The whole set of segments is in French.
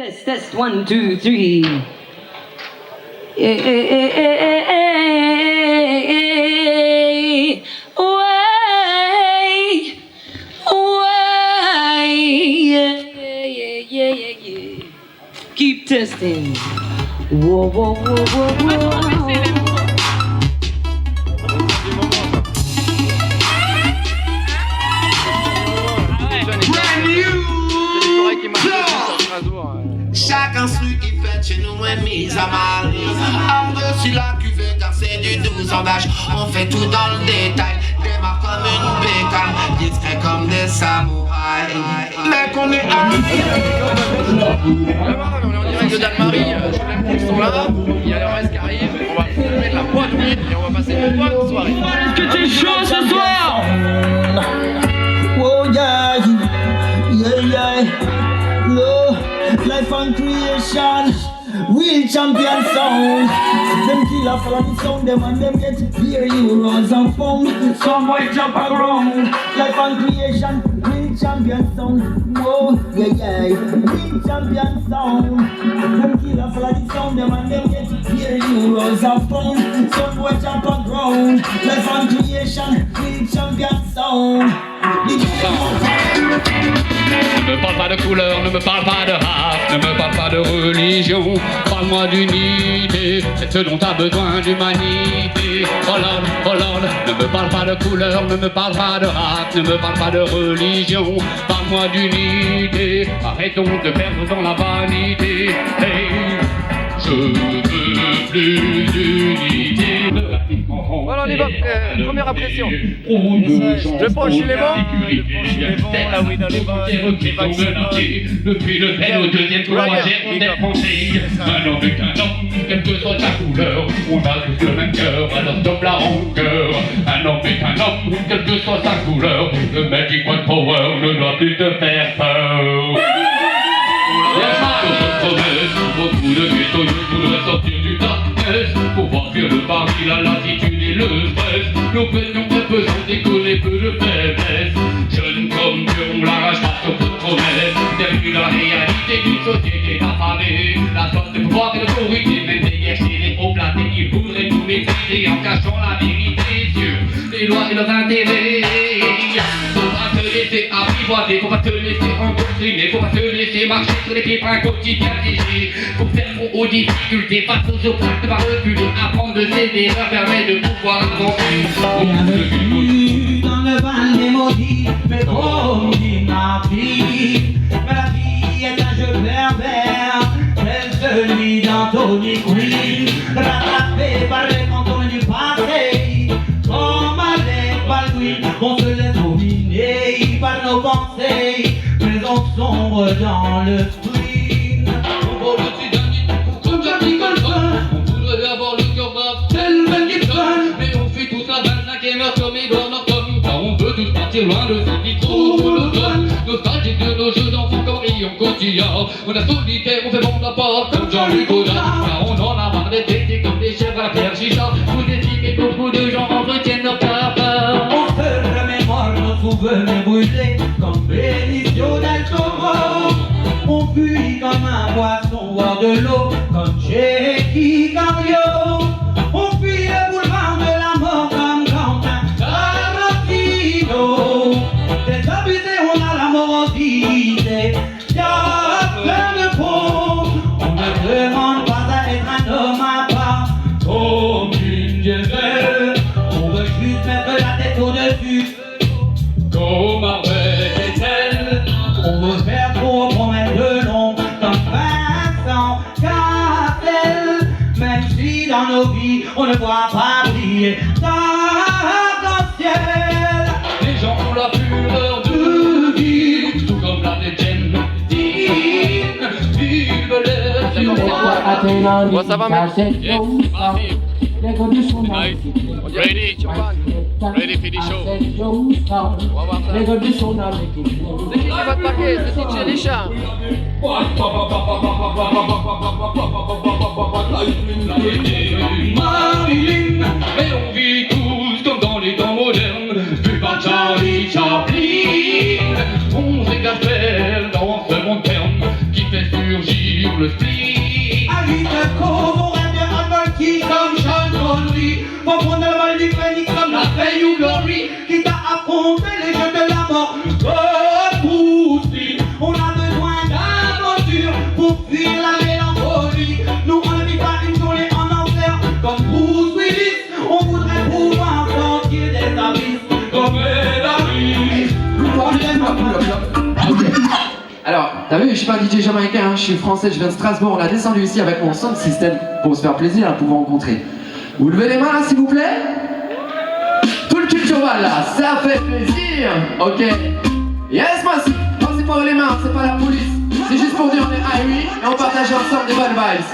Test, 1, 2, 3. Yeah. Keep testing. Whoa. Chaque instru qui fait chez nous est mise à mal. Par-dessus la cuvée car c'est du 12 ans d'âge. On fait tout dans le détail. Démarre comme une bécane, discret comme des samouraïs. Mais qu'on est amis. On est en direct de Dalmarie, les poules sont là, il y a le reste qui arrive, on va se mettre la pointe et on va passer une bonne soirée. Est-ce que t'es chaud ce soir? Oh yeah, no, life and creation, real champion sound. Them killer for the sound, them and them get beer, euros and pound. Some boy jump around, life and creation, real champion sound. Oh yeah, real champion sound. Them killer for the sound, them and them get beer, euros and pound. Some boy jump around, life and creation, real champion sound. Ne me parle pas de couleur, ne me parle pas de race, ne me parle pas de religion. Parle-moi d'unité, c'est ce dont t'as besoin d'humanité. Oh Lord, ne me parle pas de couleur, ne me parle pas de race, ne me parle pas de religion. Parle-moi d'unité, arrêtons de perdre dans la vanité. Hey, je veux plus d'unité. Voilà, on y va, première impression. Je penche les vents, là où est dans les vents, depuis le fait au deuxième tour, on est français. Un homme est un homme, quelle que soit sa couleur, on a tous le même cœur, alors stop la rancœur. Un homme est un homme, quelle que soit sa couleur, le Magic One Power ne doit plus te faire peur. Beaucoup de ghettos voudraient sortir du darkness pour voir que le Paris, la lassitude et le stress nous peignons très peu sans déconner peu de faiblesse. Jeunes comme Dieu, on l'arrache pas sur toute promesse. Devenu la réalité d'une société affamée. La soif de pouvoir et l'autorité, même des guerres chez les hauts placés, ils voudraient nous maîtriser en cachant la vérité sur les lois et leurs intérêts. Faut pas te laisser apprivoiser, faut pas te laisser endoctriner, faut pas te laisser marcher sur les pieds par un quotidien léger. Faut faire front aux difficultés, face aux obstacles, pas reculer, apprendre de ses erreurs permet de pouvoir avancer. Bienvenue dans le bal des maudits, mais comme dit ma vie, la vie est un jeu pervers, tel celui d'Anthony Quinn, rattrapé par les cantons du passé, comme avec Baldwin, on se laisse dominer par nos pensées, mais on sombre dans le spleen. On voit le Titanic comme Jack Nicholson, on voudrait avoir le cœur brave tel Mel Gibson, mais on fait toute la 25e heure comme Edward Norton, car on veut tous partir loin de ce qui trop monotone. Nostalgique de nos jeux d'enfants comme Rion Cotillard, on a solitaire, on fait bon la porte comme Jean-Luc Godard, car on en a marre d'être traités comme des chèvres à la pierre chicha. Vous estimez que beaucoup de gens entretiennent leur peur. On se remémore nos souvenirs brûlés comme Benicio del Toro. On fuit comme un poisson hors de l'eau comme Jackie Cario. On fuit le boulevard de la mort comme Quentin Tarantino. Désabusé, on a la morosité. Y'a plein de pauvres. On ne demande pas à être un homme à part comme une Jezebel. On veut juste mettre la tête au-dessus Comme avec Ethel, on veut faire trop promettre de nom comme Vincent Cassel. Même si dans nos vies on ne voit pas briller d'arc-en-ciel. les gens ont la fureur de vivre, tout comme la légende divine. Vive les Bon, ça va, mec? Ready for the show. On va voir ça. C'est qui va te marquer? C'est DJ Richard. Marilyn, et on vit tous comme dans les temps modernes, vu par Charlie Chaplin. On s'éclate dans ce monde terme qui fait surgir le speed. Agite le corps, on rêve de Alberti comme Sean Connery. Pour prendre le mal du panique comme la Fame You Glory. Qui t'a affronté les jeux de la mort. Oh, Bruce, on a besoin d'aventure pour fuir la mélancolie. Nous on ne vit pas une journée en enfer comme Bruce Willis. On voudrait pouvoir sortir des abysses comme Eddie. Alors, t'as vu, je suis pas un DJ jamaïcain, hein, je suis français, je viens de Strasbourg. On a descendu ici avec mon sound system pour se faire plaisir à pouvoir rencontrer. Vous levez les mains là, s'il vous plaît. Tout le culturel là, ça fait plaisir. Ok. Yes, merci. Non, c'est pas les mains, c'est pas la police. C'est juste pour dire on est à 8 et on partage ensemble des bonnes vibes.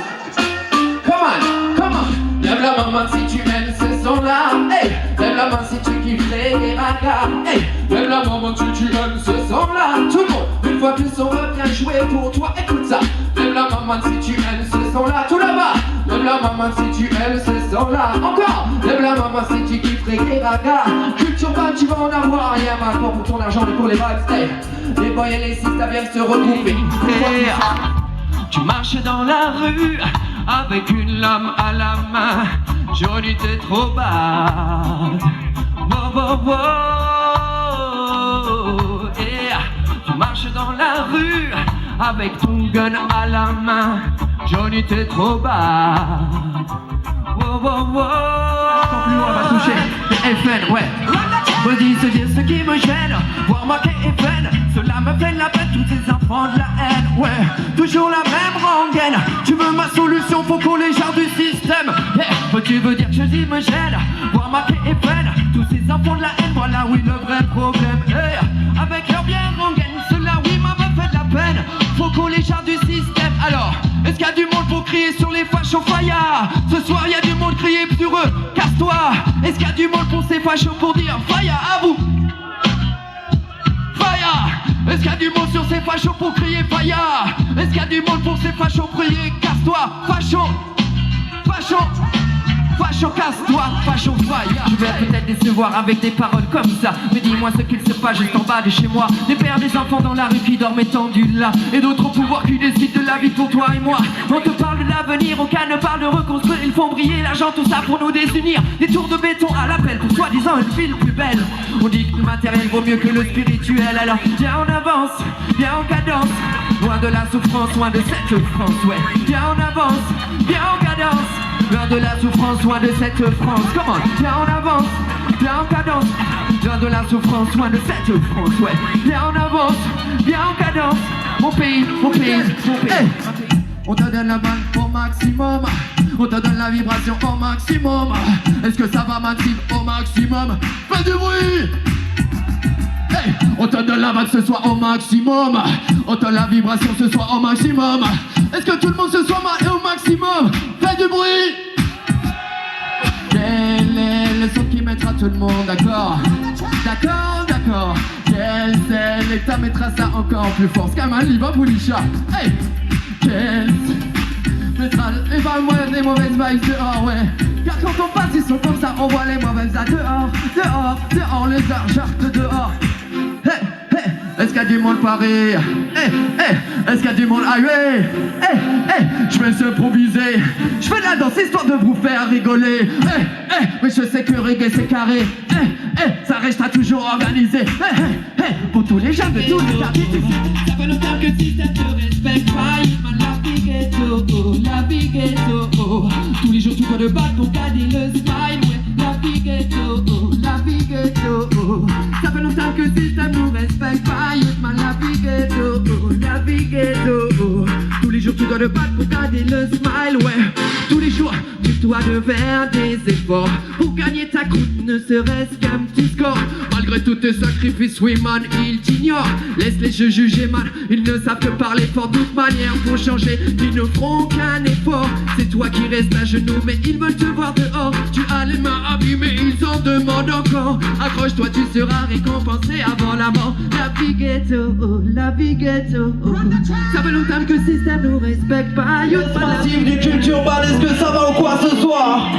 Come on, come on. Lève la main si tu aimes ce son là. Hey, lève la main si tu kiffes les ragas. Hey, lève la main si tu aimes ce son là. Tout le monde, une fois que le son va bien jouer pour toi, écoute ça. Lève la main si tu aimes ce son là. Tout là-bas. Lève la main si tu aimes ce son là. Encore. Lève la main si tu kiffes les ragas. Culture bas, tu vas en avoir rien maintenant pour ton argent et pour les vibes. Hey, les boys et les sisters viennent se regrouper. Hey, tu marches dans la rue avec une lame à la main, Johnny t'es trop bad. Wow, wow, wow. Yeah. Tu marches dans la rue avec ton gun à la main, Johnny t'es trop bad. Wow, wow, wow. Encore plus loin, on va toucher les FN, ouais. Vas-y, se dire ce qui me gêne, voir marquer FN, cela me fait la peine, tous ces enfants de la haine, ouais. Toujours la même rengaine, tu veux ma solution, faut qu'on les gère du système. Yeah. Tu veux dire que ceci me gêne, voir marquer FN, tous ces enfants de la haine, voilà oui le vrai problème. Hey. Avec leur bien rengaine, cela oui m'avait fait de la peine, faut qu'on les gère du système. Alors, est-ce qu'il y a du monde pour crier sur les fachos faya? Ce soir il y a du monde crier sur eux, casse-toi. Est-ce qu'il y a du monde pour ces fachos pour dire faya à vous? Faya. Est-ce qu'il y a du monde sur ces fachos pour crier faya? Est-ce qu'il y a du monde pour ces fachos pour crier casse-toi? Facho, facho, facho, casse-toi, facho, faya. Je vais peut-être décevoir avec des paroles comme ça, mais dis-moi ce qu'il se passe juste en bas de chez moi. Des pères, des enfants dans la rue qui dorment étendus là, et d'autres au pouvoir qui décident de la vie pour toi et moi. On te parle de l'avenir, aucun ne parle de reconstruire. Ils font briller l'argent, tout ça pour nous désunir. Des tours de béton à l'appel pour soi-disant une ville plus belle. On dit que le matériel vaut mieux que le spirituel. Alors viens on avance, viens en cadence, loin de la souffrance, loin de cette France, ouais. Viens on avance, viens en cadence, loin de la souffrance, loin de cette France. Comment? Viens en avance, viens en cadence, loin de la souffrance, loin de cette France, ouais. Viens en avance, viens en cadence, mon pays, mon pays, mon pays. Hey. On te donne la balle au maximum, on te donne la vibration au maximum. Est-ce que ça va Maxime au maximum? Fais du bruit. Hey. On te donne la balle ce soir au maximum, on te donne la vibration ce soir au maximum. Est-ce que tout le monde ce soir est au maximum? Fais du bruit. Quel est le son qui mettra tout le monde d'accord? D'accord, d'accord. Quel c'est l'état mettra ça encore plus fort? Scaman, Liverpool, Isha. Hey. Quel mettra les bonnes et mauvaises vibes dehors, ouais. Car quand on passe ils sont comme ça, on voit les mauvaises à dehors, dehors, dehors, les argents de dehors. Hey, hey. Est-ce qu'il y a du monde Paris? Hey, hey. Est-ce qu'il y a du monde Highway? Hey, hey. Je vais s'improviser, je fais de la danse histoire de vous faire rigoler. Hey, hey. Mais je sais que reggae c'est carré. Hey, hey. Ça restera toujours organisé. Hey, hey, hey. Pour tous les gens de tous les quartiers. Ça fait longtemps que le système te respecte pas. La big ghetto, la big ghetto. Tous les jours tu dois te battre pour garder le smile. Ouais. La big ghetto, la big ghetto. Ça fait longtemps que le système nous respecte pas. La big ghetto, la big ghetto. Tous les jours tu dois te battre pour garder le smile, ouais. Tous les jours tu dois de faire des efforts pour gagner ta croûte, ne serait-ce qu'un petit score. Malgré tous tes sacrifices, oui man, ils t'ignorent. Laisse les jeux juger man, ils ne savent que parler fort. D'autres manières pour changer, ils ne feront qu'un effort. C'est toi qui restes à genoux, mais ils veulent te voir dehors. Tu as les mains abîmées, ils en demandent encore. Accroche-toi, tu seras récompensé avant la mort. La big ghetto, la big ghetto. Ça fait longtemps que le système nous respecte pas. Massive du culture ball, est-ce que ça va ou quoi ce soir?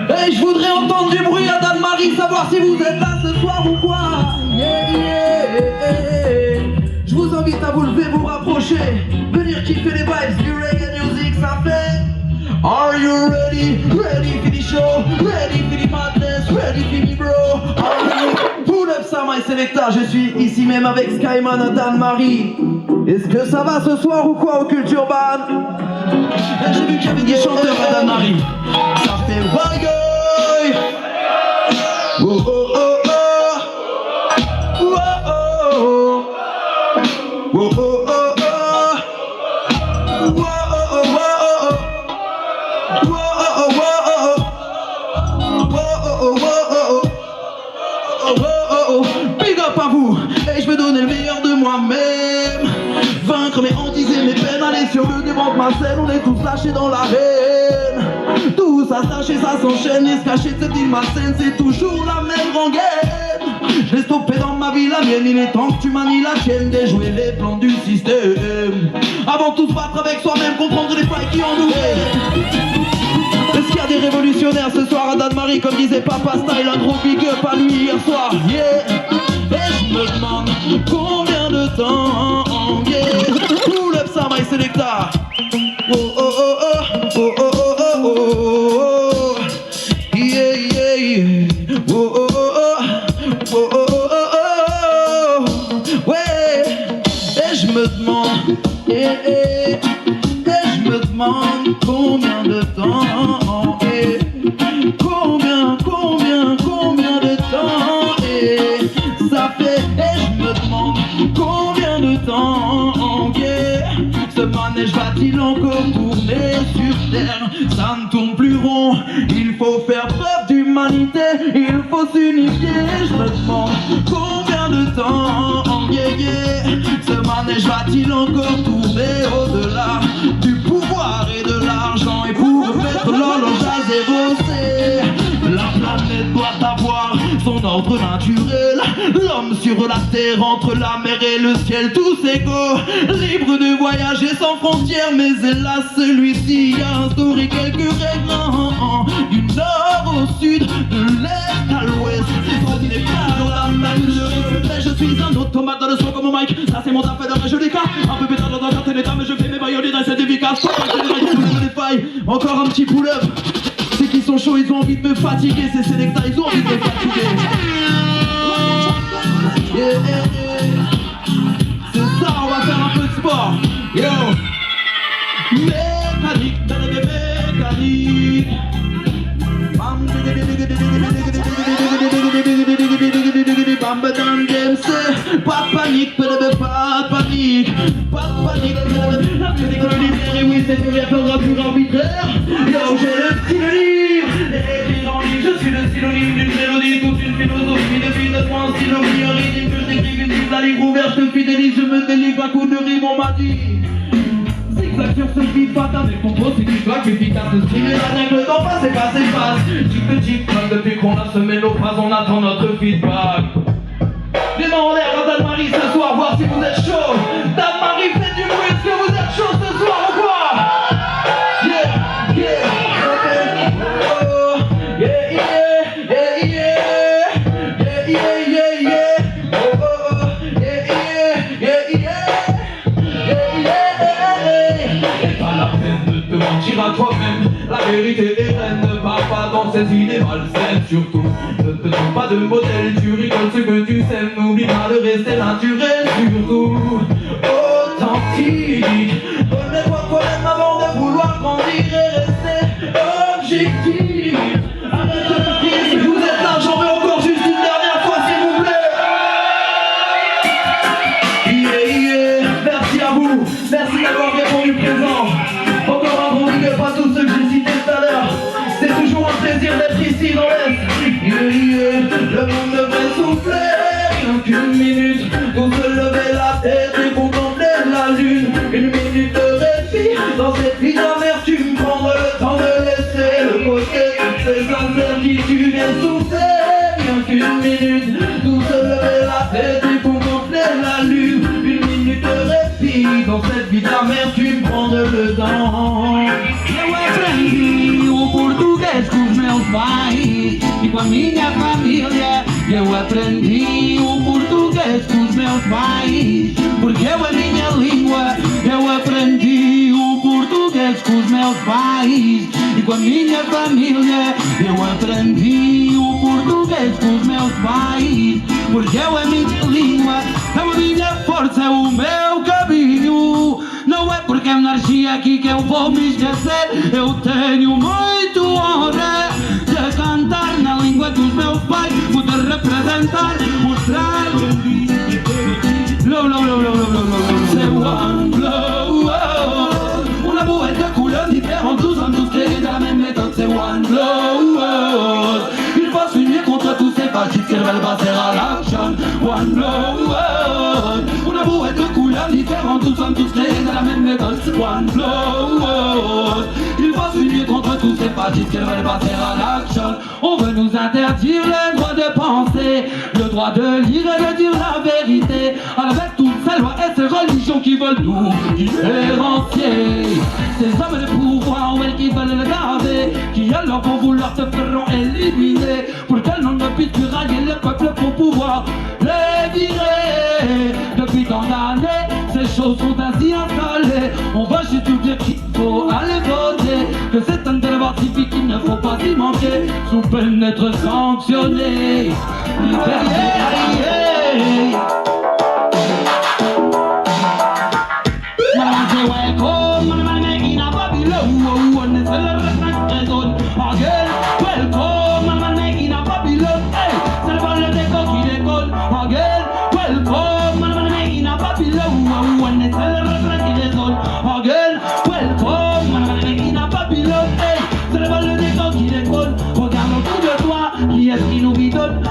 Hey, je voudrais entendre du bruit à Dan-Marie, savoir si vous êtes là ce soir ou quoi. Yeah, yeah, yeah. Je vous invite à vous lever, vous rapprocher, venir qui il fait les vibes du reggae music, ça fait. Are you ready? Ready for the show? Ready for the madness? Ready for me, bro? Pull up ça, my selecta. Je suis ici même avec Skyman à Dan-Marie. Est-ce que ça va ce soir ou quoi au Culture Ban? J'ai vu qu'il y avait des chanteurs à Dan-Marie. Ça fait Wagaï. Oh oh oh oh. Oh oh oh. Oh oh oh oh. Big up à vous, et je vais donner le meilleur de moi-même. Vaincre mes hantises et mes peines, aller sur le devant de ma scène. On est tous lâchés dans l'arène. Tous attachés, ça s'enchaîne. Et se cacher de cette île malsaine, c'est toujours la même rengaine. Je l'ai stoppé dans ma vie, la mienne. Il est temps que tu manies la tienne, déjouer les plans du système. Avant tout se battre avec soi-même, comprendre les failles qui en nous est. Est-ce qu'il y a des révolutionnaires ce soir à Dan-Marie, comme disait Papa Style, un gros big up à lui hier soir, yeah. Et je me demande combien de temps, yeah. Pull up ça, my selecta. Oh oh oh oh, oh oh oh oh oh, yeah yeah yeah. Oh oh oh oh, oh oh oh oh, ouais. Et je me demande, et je me demande combien de temps, et combien de temps, et ça fait, et je me demande combien de temps, yeah. Ce manège va-t-il encore tourner sur terre? Ça ne tourne plus rond, il faut faire preuve d'humanité, il faut s'unifier. Je me demande combien de temps, yeah, yeah. Ce manège va-t-il encore tourner au-delà du pouvoir et de l'argent? Et pour mettre l'horloge à zéro, c'est la planète doit avoir son ordre naturel. L'homme sur la terre, entre la mer et le ciel, tous égaux, libre de voyager sans frontières. Mais hélas, celui-ci a instauré quelques règles, du nord au sud, de l'est à l'ouest. Ce n'est pas dans la même mais je suis un automate dans le son comme Mike. Ça c'est mon taf et je l'écarte. Un peu pétard dans un certain état, mais je fais mes baïonnées dans cette efficace. Des failles, encore un petit pull-up. C'est qu'ils sont chauds, ils ont envie de me fatiguer. Ces sélectas, ils ont envie de me fatiguer. Yeah, yeah, yeah. C'est ça, on va faire un peu de sport. Yo. Mécanique, mécanique. Pas de panique, pas de panique. Pas de panique, la musique on libère. Et oui, c'est une pure arbitraire. Yo, j'ai le synonyme. Écrire en ligne, je suis le synonyme d'une mélodie. Toute une philosophie depuis 9 mois. Un stylo qui un rythme que je décris une cible à livre ouvert. Je te fidélise, je me délivre à coups de rime, on m'a dit. Zigzag sur ce beat, pas avec ton poste, c'est du swag efficace. De streamer la règle, le temps passe et passe et passe. Tic-tic-tac, depuis qu'on a semé nos phrases, on attend notre feedback. Les mains en l'air à Dan-Marie ce soir, voir si vous êtes chaud. Dan-Marie, faites du bruit, est-ce que vous êtes chaud ce soir ou quoi? Yeah, yeah, okay. Oh, yeah, yeah, yeah, yeah. Yeah, yeah, yeah, yeah. Oh, oh, oh, yeah, yeah, yeah, yeah. Yeah, yeah. Et pas la peine de te mentir à toi-même. La vérité est reine, ne va pas dans ces idées malsaines. Surtout, ne te trompe pas de modèle, tu rigoles ce que tu sèmes. N'oublie pas de rester naturel, surtout authentique. Remets-toi toi-même avant de vouloir grandir et rester objectif. Arrête de partir, si vous êtes là, j'en veux encore juste une dernière fois s'il vous plaît. Yeah, yeah. Merci à vous, merci d'avoir répondu présent. Encore un gros big up à tous ceux que j'ai cités tout à l'heure. C'est toujours un plaisir d'être ici dans l'Est. Yeah, yeah. Le monde devrait souffler, rien qu'une minute pour se lever la tête et contempler la lune. Une minute de répit dans cette vie d'amertume. Prendre le temps de laisser le côté toutes ces incertitudes et souffler, rien qu'une minute pour se lever la tête et contempler la lune. Une minute de répit dans cette vie d'amertume. Prendre le temps. Eu aprendi o português com os meus pais e com a minha família. Eu aprendi o português português com os meus pais, porque eu a minha língua, eu aprendi o português com os meus pais. E com a minha família, eu aprendi o português com os meus pais, porque eu a minha língua, é a minha força, é o meu caminho. Não é porque eu nasci aqui que eu vou me esquecer. Eu tenho muito honra de cantar na língua dos meus pais, poder representar, mostrar. C'est one blow, una boîte de couleurs différentes, tous en tous créés dans la même méthode. C'est one blow, il faut s'unir contre tous ces fascistes qui veulent passer à l'action. One blow, una boîte de couleurs différentes, tous en tous créés dans la même méthode. One blow, il faut s'unir contre tous ces fascistes qui veulent passer à l'action. On veut nous interdire le droit de penser, le droit de lire et de dire la vérité, avec toutes ces lois et ces religions qui veulent nous différencier. Ces hommes de pouvoir, ouais, qui veulent le garder, qui alors vont vouloir te feront éliminer, pour que l'on ne puisse plus rallier le peuple pour pouvoir les virer. Depuis tant d'années, ces choses sont ainsi installées. On va juste nous dire qu'il faut aller voter, que c'est un devoir civique qu'il ne faut pas y manquer, sous peine d'être sanctionné.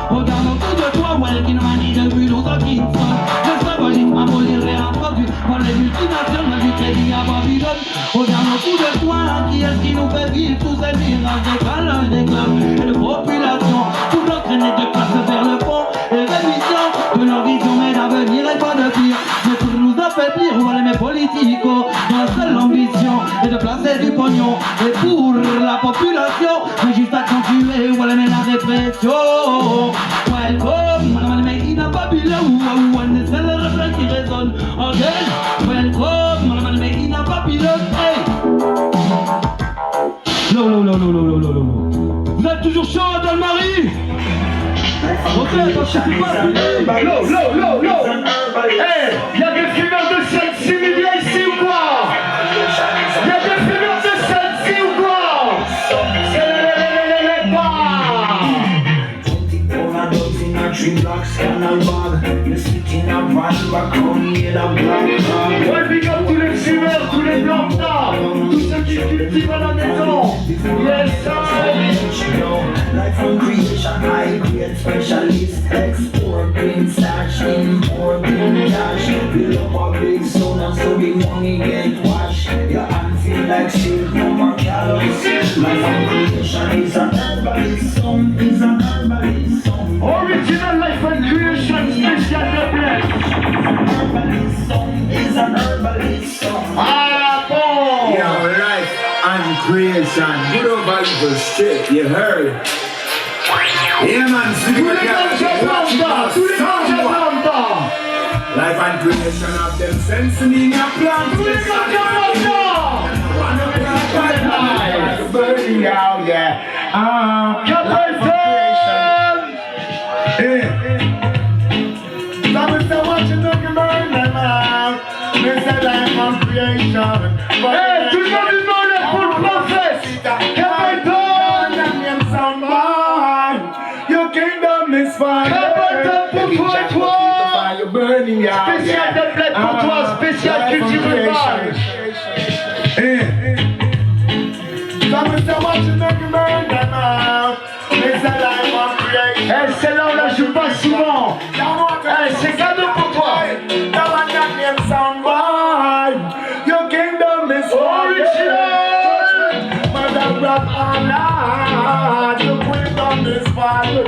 Regarde autour de toi, ouais, qui nous manie depuis longtemps qui nous sonne. L'esclavagisme aboli réintroduit par les multinationales du crédit à Babylone. Regarde autour de toi, qui est-ce qui nous fait vivre tous ces mirages d'écalage des clubs et de population, pour l'entraîner de classe vers le fond et révision de leur vision, mais d'avenir et pas de pire. Mais pour nous affaiblir, voilà mes politicos, dont la seule ambition est de placer du pognon. Et pour la population, mais juste accentuer, voilà mais la répression. Welcome, madame le mec in a Babylone, and c'est le refrain qui résonne. Again, welcome, madame le mec in a Babylone. Hey. Vous êtes toujours chaud, Anne-Marie? Ok, parce que c'est pas fini. Hey, y'a des fumeurs de Chelsea, il y a ici ou quoi? Y'a des fumeurs de Chelsea ou quoi? Three blocks and a bag, you sit in a van, back home in a black bag. Ouais, big up tous les fumeurs, tous les blancs d'art, tous ceux qui cultivent à la maison. Yes, Life from creation, I create specialist, export green stash, import green cash. Build up a big sound and so the money get washed. Your hand feel like silk, no more calories. Life from creation is an herbalist song, is an herbalist song. original life and creation special double. Herbalist song is an herbalist song. Ah bon. Yo, life and creation, good over evil straight, you heard? Yeah man, see Tous les grands Japanda, tous les grands Japanda. Life and creation of them sensing your plant. Tous les grands Japanda. Burning out, yeah. Life and creation. Some is watching the burn them out. They say life and creation. Hey, tout le monde du monde pour le process. Captain! Your kingdom is fire. Captain pour toi et toi. Burning out, Spécial de plaide pour toi, spécial culture urbaine. Celle-là on la joue pas souvent. C'est cadeau pour toi. Your kingdom is original. Your kingdom is fire.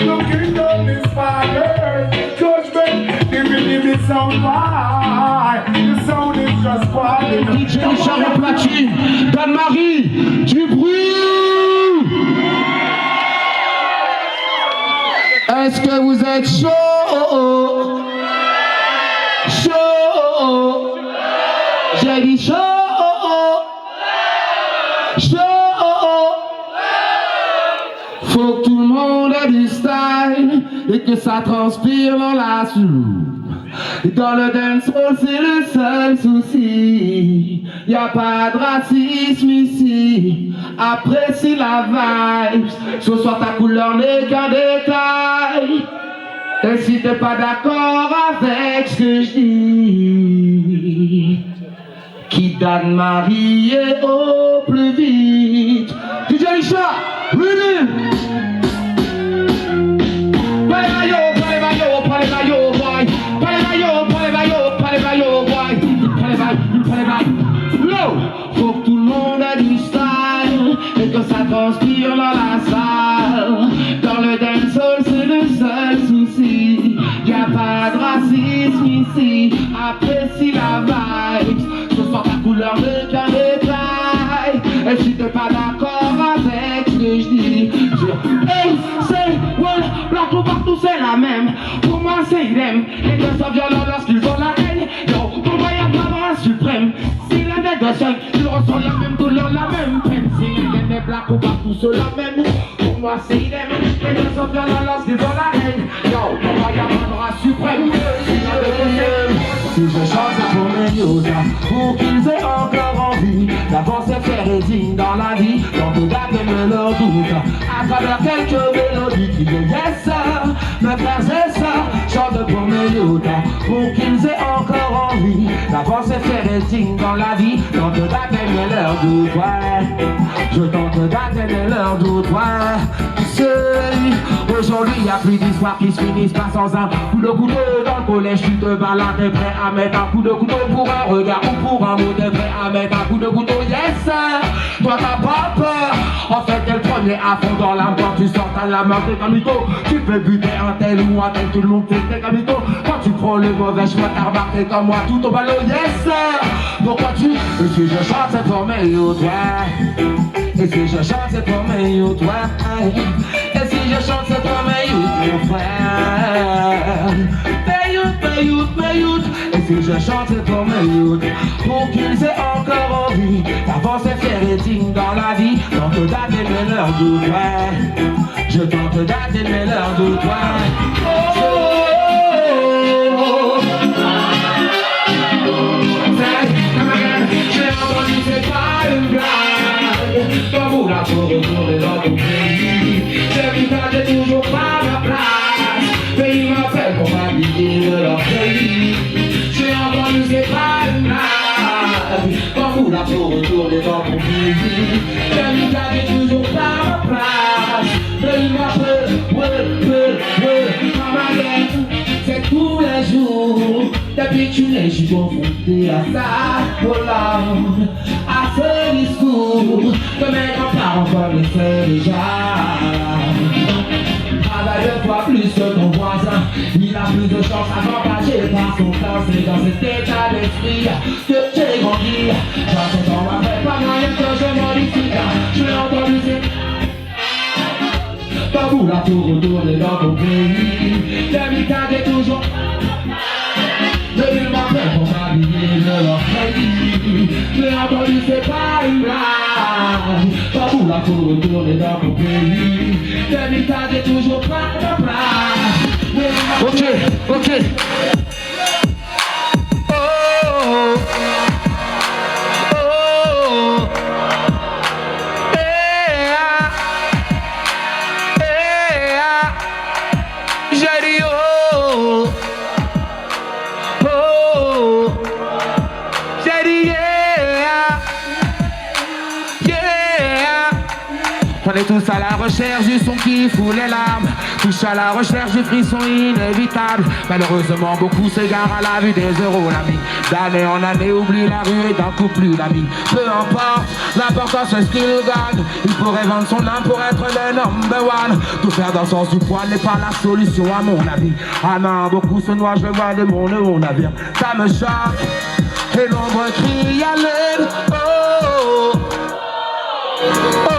Your kingdom is fire. Judgment, give me some fire. The sound is just fire. DJ Richard au platine, Anne-Marie, du bruit. Est-ce que vous êtes chaud? Chaud. J'ai dit chaud. Chaud. Faut que tout le monde ait du style et que ça transpire dans la soupe. Dans le dancehall, c'est le seul souci. Y'a pas de racisme ici. Apprécie la vibe. Ce soir ta couleur n'est qu'un détail. Et si t'es pas d'accord avec ce que je dis, quitte Anne-Marie et au plus vite. DJ Lisha, ready? Faut que tout le monde ait du style et que ça transpire dans la salle. Dans le dancehall, c'est le seul souci. Y'a pas de racisme ici. Apprécie la vibe. Ce soir ta couleur n'est qu'un détail. Et si t'es pas d'accord avec ce que je dis, hey, c'est voilà, partout, partout c'est la même. Pour moi c'est idem. Les deux sont violents lorsqu'ils ont la haine. Yo, pour moi y'a pas de suprême. Si l'un des deux seul, ils ressentent la même douleur, la même peine. Si l'un des blacks ou partout c'est la même. Pour moi c'est idem. Les deux sont violents lorsqu'ils ont la haine. Yo, pour moi y'a pas de suprême. Si je chante pour mes yodas, pour qu'ils aient encore envie d'avancer, faire et digne dans la vie, dans tout d'abord leur doute, à travers quelques mélodies qui disent yes sir, mes frères et sœurs, chante pour mes yodas, pour qu'ils aient encore envie d'avancer, faire et digne dans la vie, dans tout d'abord leur doute, ouais. Je tente d'atteindre leur doute, ouais. Aujourd'hui y'a plus d'histoires qui se finissent pas sans un coup de couteau dans le collège. Tu te balades, t'es prêt à mettre un coup de couteau pour un regard ou pour un mot. T'es prêt à mettre un coup de couteau, yes sir. Toi t'as pas peur. En fait t'es le premier à fond dans l'âme. Quand tu sors t'as la main, t'es comme mytho. Tu peux buter un tel ou un tel, tout le monde fait t'es comme mytho. Quand tu prends le mauvais chemin t'as remarqué comme moi tout au ballon, yes sir. Pourquoi tu, et si je chante c'est pour mes youths, ouais. Et si je chante c'est pour mes youths, ouais. Et si je chante c'est pour mes youths, mon frère. Mes youths. Et si je chante c'est pour mes youths, pour qu'ils aient encore envie d'avancer, faire et digne dans la vie. Tente d'atteindre leur doute, ouais. Je tente d'atteindre leur doute, ouais. J'ai entendu c'est pas une blague. Comme vous là pour retourner dans ton pays. J'ai vu que j'ai toujours pas ma place. Mais ils m'appellent pour m'habiller de leur pays. J'ai entendu c'est pas une blague. Comme vous là pour retourner dans ton pays. J'ai vu que j'ai toujours pas ma place. Mais ils m'appellent, ouais, c'est tous les jours. Depuis que tu n'es, je suis confronté à ça, Hollande, à ce discours que mes grands-parents connaissaient déjà. Travaille deux fois plus que ton voisin, il a plus de chance à s'engager par son temps. C'est dans cet état d'esprit que j'ai grandi. J'entends dans ma tête, pas moyen que je modifie. Je l'ai entendu, c'est pas vous là pour retourner dans ton pays. L'habitat est toujours. Ils m'appellent pour m'habiller de leur pays. J'ai entendu c'est pas une blague. Pas vous là pour retourner dans ton pays. L'habitat est toujours pas de place. Ok. On est tous à la recherche du son qui fout les larmes, tous à la recherche du frisson inévitable. Malheureusement beaucoup s'égarent à la vue des euros, l'ami. D'année en année oublie la rue et d'un coup plus l'ami. Peu importe, l'important c'est ce qu'il gagne. Il pourrait vendre son âme pour être le number one. Tout faire dans le sens du poil n'est pas la solution à mon avis. Ah non, beaucoup se noient, je vois de mon navire. Ça me choque, et l'ombre crie à l'aide. Oh, oh, oh.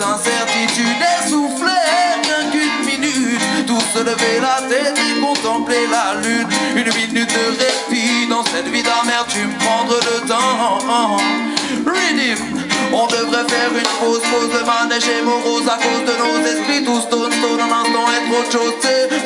Incertitude essoufflée, rien qu'une minute. Tous se lever la tête et contempler la lune. Une minute de répit dans cette vie d'amertume. Prendre le temps. Rhythm. On devrait faire une pause de manège et morose à cause de nos esprits. Tous stone, un instant et trop de choses.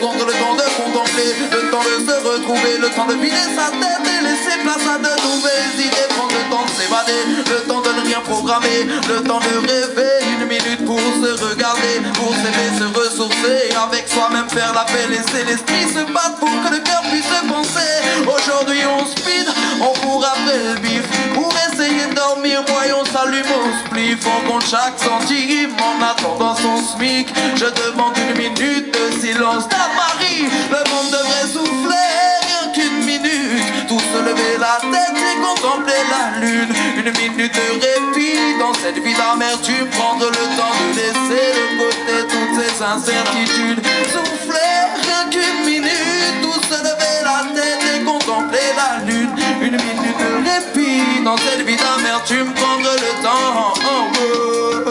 Prendre le temps de contempler, le temps de se retrouver, le temps de vider sa tête et laisser place à de nouvelles idées. Prendre le temps de s'évader, le temps de ne rien programmer, le temps de rêver. Une minute pour se regarder, pour s'aimer, se ressourcer, avec soi-même faire la paix, laisser l'esprit se battre pour que le cœur puisse penser. Aujourd'hui on speed, on court après le bif. Pour essayer de dormir, voyons s'allume au spliff. On compte chaque centime en attendant son SMIC. Je demande une minute de silence. Dame Marie, le monde devrait souffler, rien qu'une minute. Tous se lever la tête et contempler la lune. Une minute de répit dans cette vie d'amertume, prendre le temps de laisser de côté toutes ces incertitudes. Souffler rien qu'une minute, tout se lever la tête et contempler la lune. Une minute de répit dans cette vie d'amertume, prendre le temps. Oh, oh.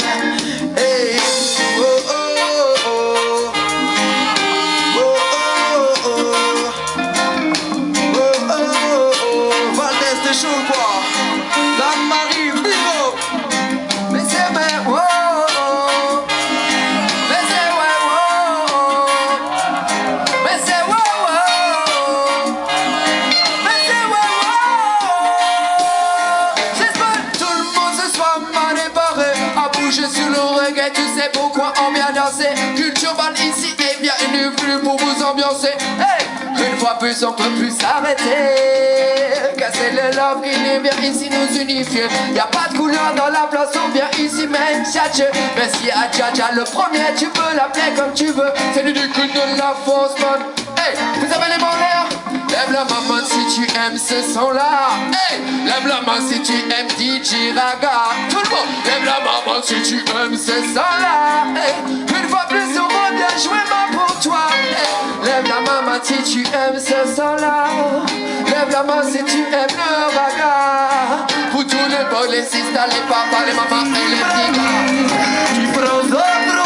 Hey. Oh, oh, oh. Oh, oh, oh. Oh, oh, oh. Valdez, t'es chaud quoi? Marie, Bigo. Mais c'est vrai, oh, oh. Mais c'est ouais, oh, oh. Mais c'est ouais, oh. Mais c'est ouais, oh. J'espère que tout le monde ce soir m'a débarré à bouger sur le reggae, tu sais pourquoi on vient danser. Culture Band ici est bien une plus pour vous ambiancer. Hey, une fois plus on peut plus s'arrêter. Casser le love qui vient ici nous unifier. Y'a pas de couleur dans la place, on vient ici même chercher. Mais si à Dja le premier, tu peux l'appeler comme tu veux. C'est le cul de la fausse mode. Hey, vous avez les mains en l'air. Lève la main si tu aimes ce son là. Hey, lève la main si tu aimes DJ Raga. Tout le monde, lève la main si tu aimes ce son là. Hey, une fois plus on va bien jouer ma pour toi. Hey, lève la main si tu aimes ce son là. Lève la main si tu aimes le raga. Pour tous les boys, les sisters, les papas, les mamans et les petits gars. Tu prends un gros.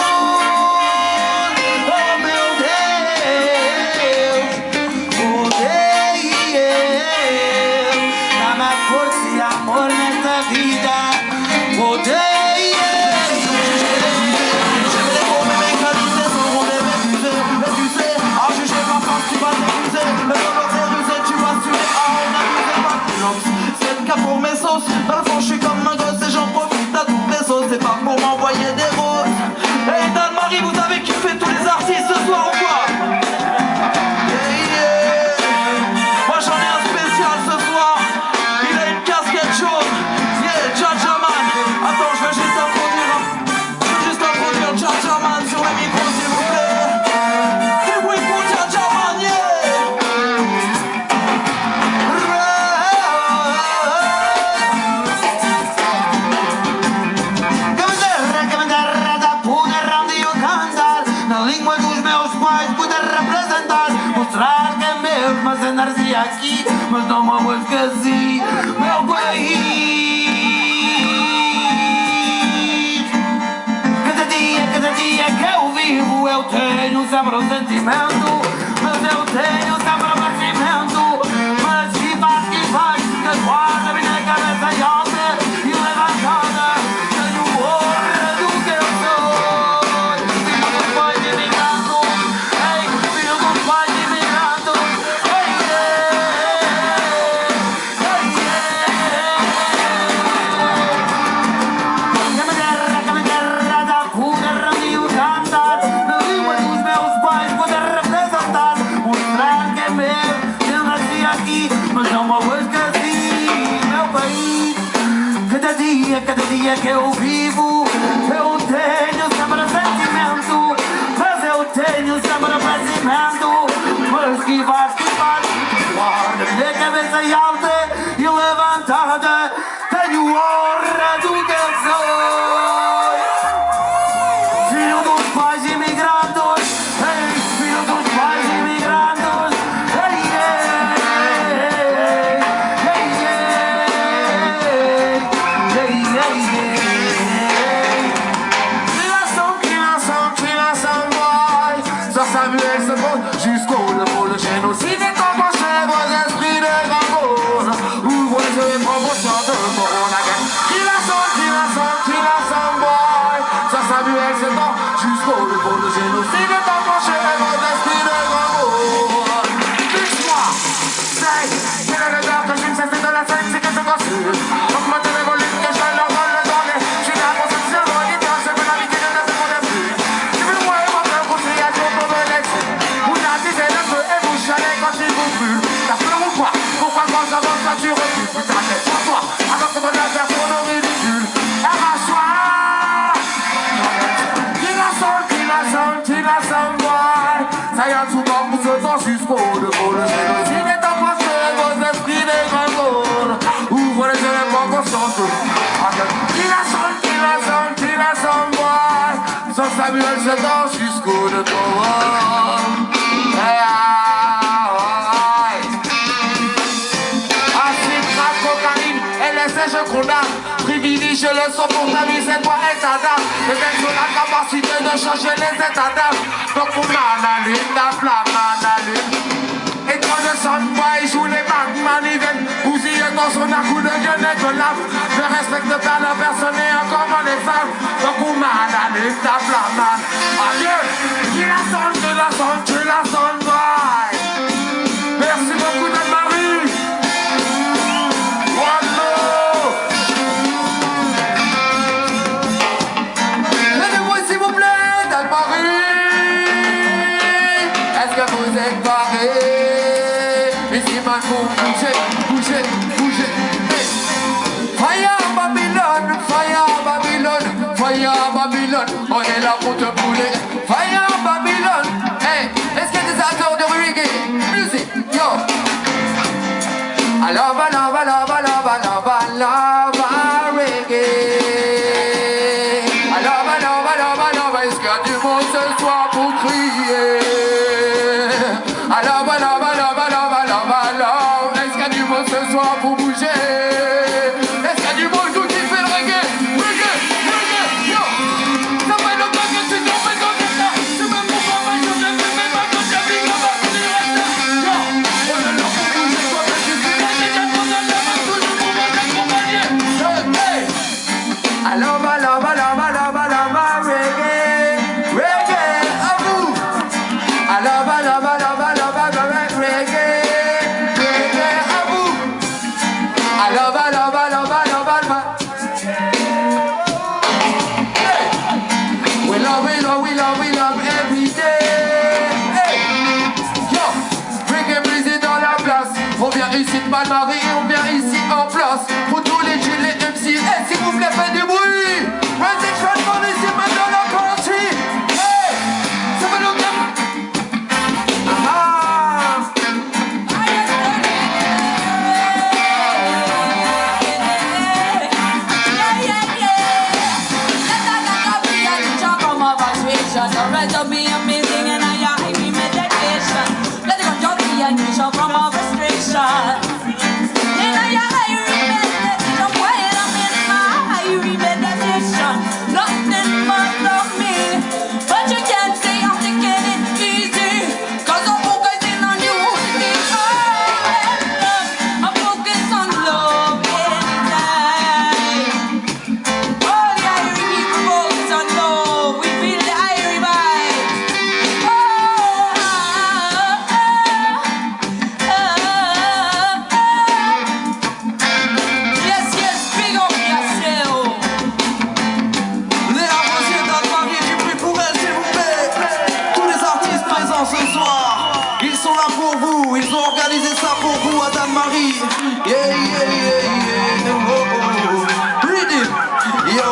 Pour mes sauces, dans le fond je suis comme un gosse et j'en profite à toutes les sauces. C'est pas pour m'envoyer des roses. Hey Dan-Marie, vous avez kiffé tous les artistes ce soir ou quoi? Moi j'en ai un spécial ce soir. Il a une casquette jaune. Yeah, Dja Man. Attends, je vais juste introduire Dja Man sur le micro s'il vous plaît. Du bruit pour Dja Man, yeah. Mas energia aqui, mas não me vou esquecer, meu país. Cada dia que eu vivo, eu tenho sempre um sentimento, mas eu tenho sempre um sentimento. Mas que faz, que guarda bem na cabeça alta e levantada. Tenho honra do que eu sou, filho dos pais imigrantes, ei, filho dos pais imigrantes. Cada dia que eu vivo, eu tenho sempre sentimento, mas eu tenho sempre pensamento. Mas que faz, guarda minha cabeça alta e levantada, tenho honra do que eu sou. Filho dos pais imigrantes, ei, filho dos pais imigrantes, ei, Samuel se monte jusqu'au pour le génocide est enclenché vos esprits de grand cause. Ouvrez les yeux et prends vos soins de Corona Gang. Kill a some boy. Ça Samuel se monte jusqu'au pour le génocide est enclenché vos esprits de grand cause. Fixe-moi, c'est le regard que je me cesse de la scène, c'est que je consulte. Augmentez les volumes que je leur donne le donner. Je suis là pour ce sur l'auditeur, je veux l'inviter de la seconde plus. Je veux voir votre conciliation pour me laisser. Vous attisez le feu et vous chalez quand il vous brûle. T'as peur ou quoi? Pourquoi quand j'avance quand tu recules? Putain, tête sur toi, avant que mon affaire pour nos ridicules. Arrache-toi. Kill a some boy. Ça y a tout dans pour ce temps jusqu'au de pour le génocide est embrassé vos esprits des grands. la somme-moi. Sans Samuel se danse jusqu'au de ton je condamne, privilégie le son pour t'amuser, toi et ta dame. Peut-être sur la capacité de changer les états d'âme. Donc on m'analyse, la flamme m'analyse. Et quand le soundboy joue les Batman, ils viennent bousiller dans son coup de gueule et de lave. Ne respecte pas la personne et encore moins les femmes. Donc on m'analyse, la flamme. Adieu, qui la sonde, tu la sonde, tu la soundboy. Merci beaucoup d'Anne-Marie. Vous êtes barrés. Ici man vous bougez, bougez, bougez. Hey. Fire Babylone, fire Babylone, fire Babylone. On est là pour te brûler. Fire Babylone. Hey, est-ce qu'il y a des acteurs de reggae? Musique, yo. Alors, reggae. Alors, est-ce qu'il y a du monde ce soir pour crier? Alors, est-ce qu'il y a du monde ce soir pour bouger? Est-ce qu'il y a du monde qui fait le reggae? Reggae, yo! Ça fait longtemps que tu t'en fais comme ça. C'est même pour pas mal, je ne fais même pas quand j'habite là-bas, c'est le reste. Yo! On est là pour bouger, toi, mais tu sais pas, j'ai déjà trop dans la main, toujours pour m'accompagner. Hey! Alors, reggae, à vous! Alors, we love every day. Hey. Yo, reggae brisé dans la place. On vient ici de Malmarie et on vient ici en place. Pour tous les G, les MC, hey, s'il vous plaît, faites du bruit. Resident ici, maintenant la country. Hey, ça fait longtemps. Alright, I'll be amazing and I be meditation. Let it go, just be a nation from our frustration. And I meditation, while I'm in my meditation. Nothing but love me, but you can't say I'm taking it easy. Cause I'm focusing on you, I'm focused on love anytime. All the Irish people focus on love, we feel the Irish vibe. Yes, big up yourself. Les appréciés d'Anne-Marie, du bruit pour elle, s'il vous plaît. Tous les artistes présents ce soir, ils sont là pour vous, ils ont organisé ça pour vous à Anne-Marie. Yeah. Oh. Rhythm. Yo,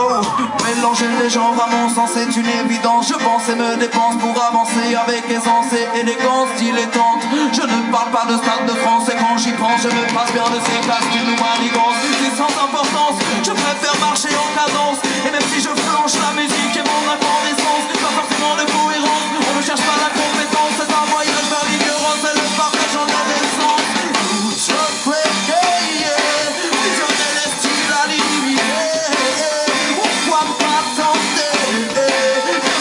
mélanger les genres à mon sens c'est une évidence. Je pense et me dépense pour avancer avec aisance et élégance dilettante. Je ne parle pas de Stade de France et quand j'y pense je me passe bien de ces classes d'une manigance. C'est sans importance, je préfère marcher en cadence. Et même si je flanche la musique et mon incandescence, pas forcément de cohérence, on ne cherche pas la compétence. C'est un voyage vers l'ignorance et le partage en adolescence. Visionner les styles à l'illimité. Pourquoi pas tenter de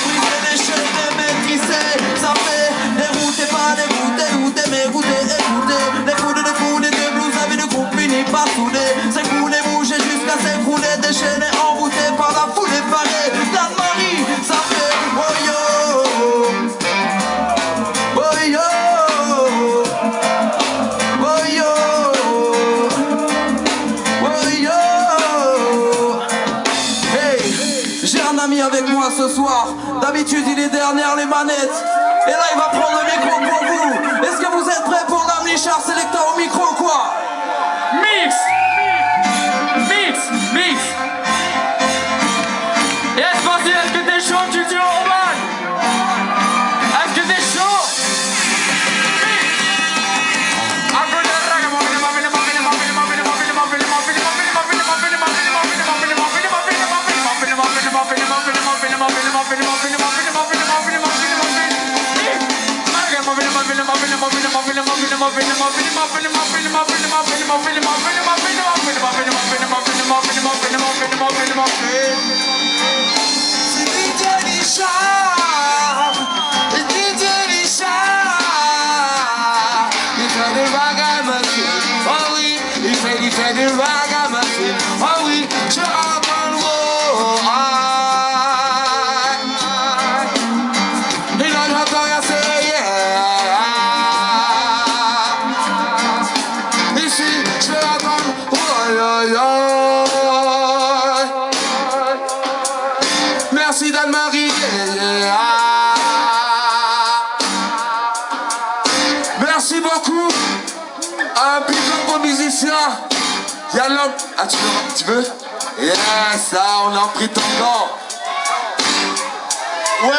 briser les chaînes et maîtriser? Ça fait dérouter, pas dérouter, mais goûter, écouter. Des coups, des blues, amis de groupe unis, pas soudés. S'écrouler, bouger jusqu'à s'écrouler, déchaîner, envoûté par la foule effarée. Anne-Marie, ça fait oh yo, oh yo, oh yo, oh yo. Hey, j'ai un ami avec moi ce soir. D'habitude il est derrière les manettes. Et là il va prendre le micro pour vous. Est-ce que vous êtes prêts pour l'amener Richard Selecta au micro quoi? Mix. Yes, vas-y, est-ce que t'es chaud, tu dis Orban? Est-ce que t'es chaud? Mix. Oh oui, je entends le mot. Et là j'entends rien, c'est yeah. Ici, je vais entendre oh, merci d'Anne-Marie. Merci beaucoup. Un big up aux musiciens. Y'a l'homme. Ah, tu veux? Yes, ça, on a pris ton temps. Ouais.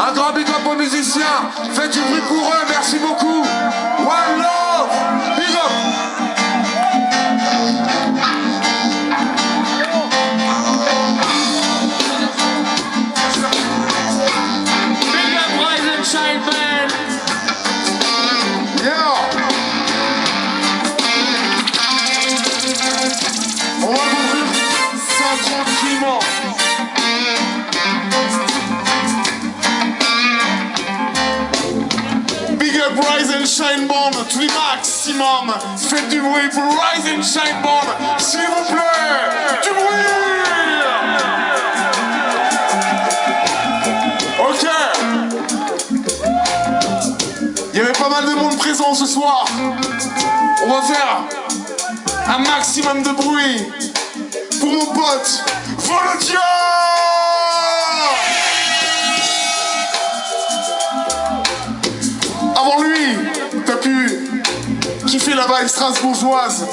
Un grand big up aux musiciens, faites du bruit pour eux, merci beaucoup. One love, big up. Big up Rise and Shine Band. Yeah. On va ouvrir ça tranquillement. Big up Rise and Shine Band, tous les maximum. Faites du bruit pour Rise and Shine Band, s'il vous plaît. Du bruit. Ok. Il y avait pas mal de monde présent ce soir. On va faire un maximum de bruit pour mon pote Volodya. Avant lui, t'as pu kiffer la vibe strasbourgeoise.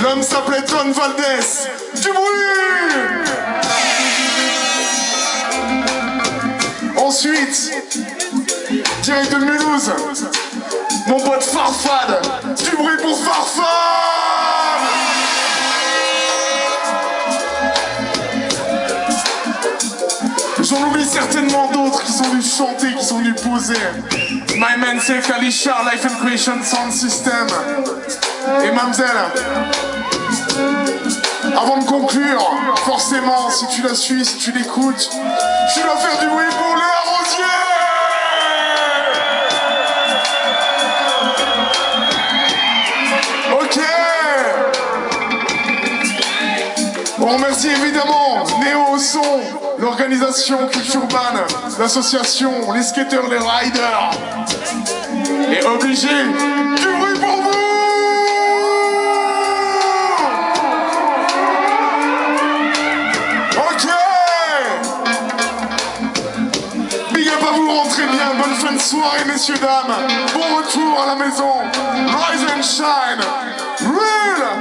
L'homme s'appelait Don Valdez. Du bruit. Ensuite, direct de Mulhouse, mon pote Farfad. Du bruit pour Farfad. J'en oublie certainement d'autres qui sont venus chanter, qui sont venus poser. My man c'est Kalisha, Life and Creation Sound System. Et Mamzelle. Avant de conclure, forcément, si tu la suis, si tu l'écoutes, tu dois faire du bruit pour Léa Rosier. Ok. On remercie évidemment Néo au son, l'organisation Culture Urban, l'association, les skaters, les riders. Et obligé, du bruit pour vous. Ok. Big up à vous, rentrez bien, bonne fin de soirée messieurs, dames. Bon retour à la maison. Rise and shine. Rule.